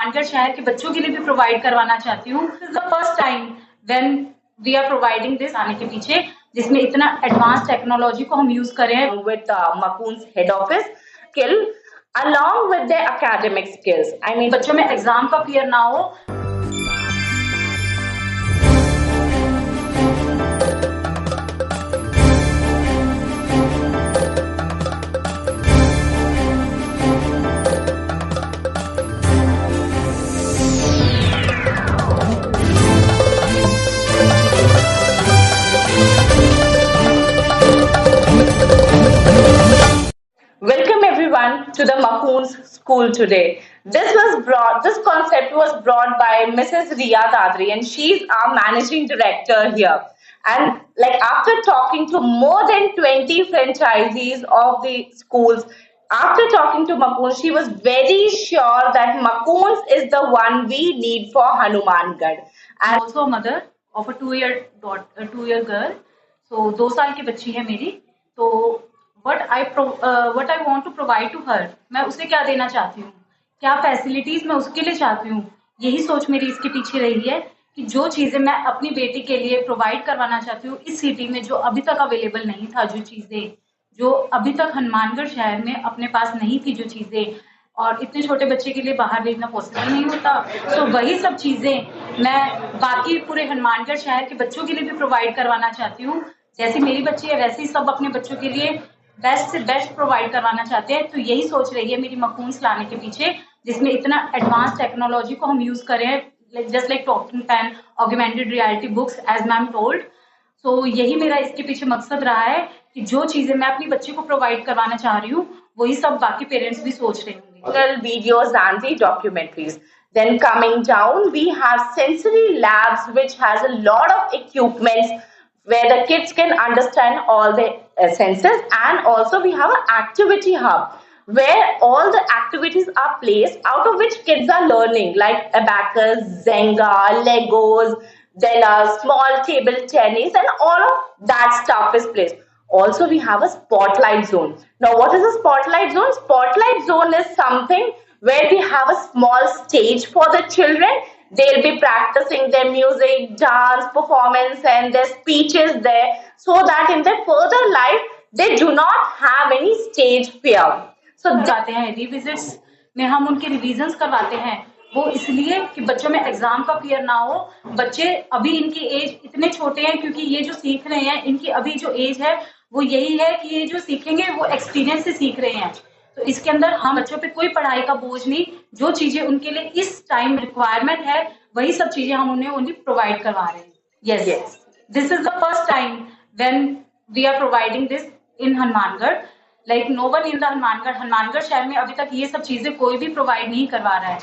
हनुमानगढ़ शहर के बच्चों के लिए भी प्रोवाइड करवाना चाहती हूँ। This is the first time when we are providing this आने के पीछे, जिसमें इतना एडवांस टेक्नोलॉजी को हम यूज करें with Macoon's head office skill along with their academic skills. I mean, बच्चों में एग्जाम का फियर ना हो। welcome everyone to the Macoon's school today. This concept was brought by Mrs. Riya Dadri, and she's our managing director here. And like after talking to more than 20 franchisees of the schools, after talking to Macoon's, she was very sure that Macoon's is the one we need for Hanumangarh. And also a mother of a 2-year girl. So 2 साल की बच्ची है मेरी। तो what I want to provide to her, मैं उसे क्या देना चाहती हूँ, क्या फैसिलिटीज मैं उसके लिए चाहती हूँ, यही सोच मेरी इसके पीछे रही है कि जो चीजें मैं अपनी बेटी के लिए प्रोवाइड करवाना चाहती हूँ इस सिटी में, जो अभी तक अवेलेबल नहीं था, जो चीजें जो अभी तक हनुमानगढ़ शहर में अपने पास नहीं थी, जो चीजें, और इतने छोटे बच्चे के लिए बाहर भेजना पॉसिबल नहीं होता, तो वही सब चीजें मैं बाकी पूरे हनुमानगढ़ शहर के बच्चों के लिए भी प्रोवाइड करवाना चाहती हूँ। जैसे मेरी बच्ची है वैसे ही सब अपने बच्चों के लिए बेस्ट से बेस्ट प्रोवाइड करवाना चाहते हैं। तो यही सोच रही है मेरी मकून्स लाने के पीछे, जिसमें इतना एडवांस टेक्नोलॉजी को हम यूज करें, just like talking pen, augmented reality books, as ma'am told. So यही मेरा इसके पीछे मकसद रहा है कि जो चीजें मैं अपनी बच्ची को प्रोवाइड करवाना चाह रही हूँ वही सब बाकी पेरेंट्स भी सोच रहे होंगे। Videos and the documentaries. Then coming down, we have sensory labs, which has a lot of equipments where the kids can understand all the senses, and also we have an activity hub where all the activities are placed out of which kids are learning, like abacus, Zenga, Legos, then a small table tennis, and all of that stuff is placed. Also, we have a spotlight zone. Now, what is a spotlight zone? Spotlight zone is something where we have a small stage for the children. They'll be practicing their music, dance, performance, and their speeches there, so that in their further life, they do not have any stage fear. So, जाते हैं रिविजिट्स में, हम उनके revisions करवाते हैं, वो इसलिए कि बच्चों में एग्जाम का फियर ना हो। बच्चे अभी इनकी एज इतने छोटे हैं क्योंकि ये जो सीख रहे हैं, इनकी अभी जो एज है वो यही है कि ये जो सीखेंगे वो एक्सपीरियंस से सीख रहे हैं। तो इसके अंदर हम बच्चों पे कोई पढ़ाई का बोझ नहीं, जो चीजें उनके लिए इस टाइम रिक्वायरमेंट है वही सब चीजें हम उन्हें ओनली प्रोवाइड करवा रहे हैं। Yes, this is the first time when we are providing this in Hanumangarh. Like no one in the Hanumangarh शहर में अभी तक ये सब चीजें कोई भी प्रोवाइड नहीं करवा रहा है।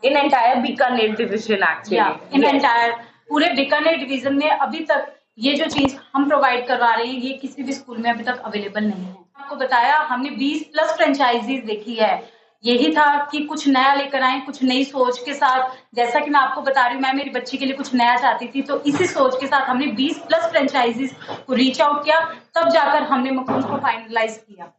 In entire Bikaner division actually, in entire पूरे बीकानेर डिवीजन में अभी तक ये जो चीज हम प्रोवाइड करवा रहे हैं ये किसी भी स्कूल में अभी तक अवेलेबल नहीं है। आपको बताया हमने 20+ फ्रेंचाइजीज देखी है। यही था कि कुछ नया लेकर आए, कुछ नई सोच के साथ। जैसा कि मैं आपको बता रही हूँ, मैं मेरी बच्ची के लिए कुछ नया चाहती थी, तो इसी सोच के साथ हमने 20+ फ्रेंचाइजीज को रीच आउट किया, तब जाकर हमने मकून्स को फाइनलाइज किया।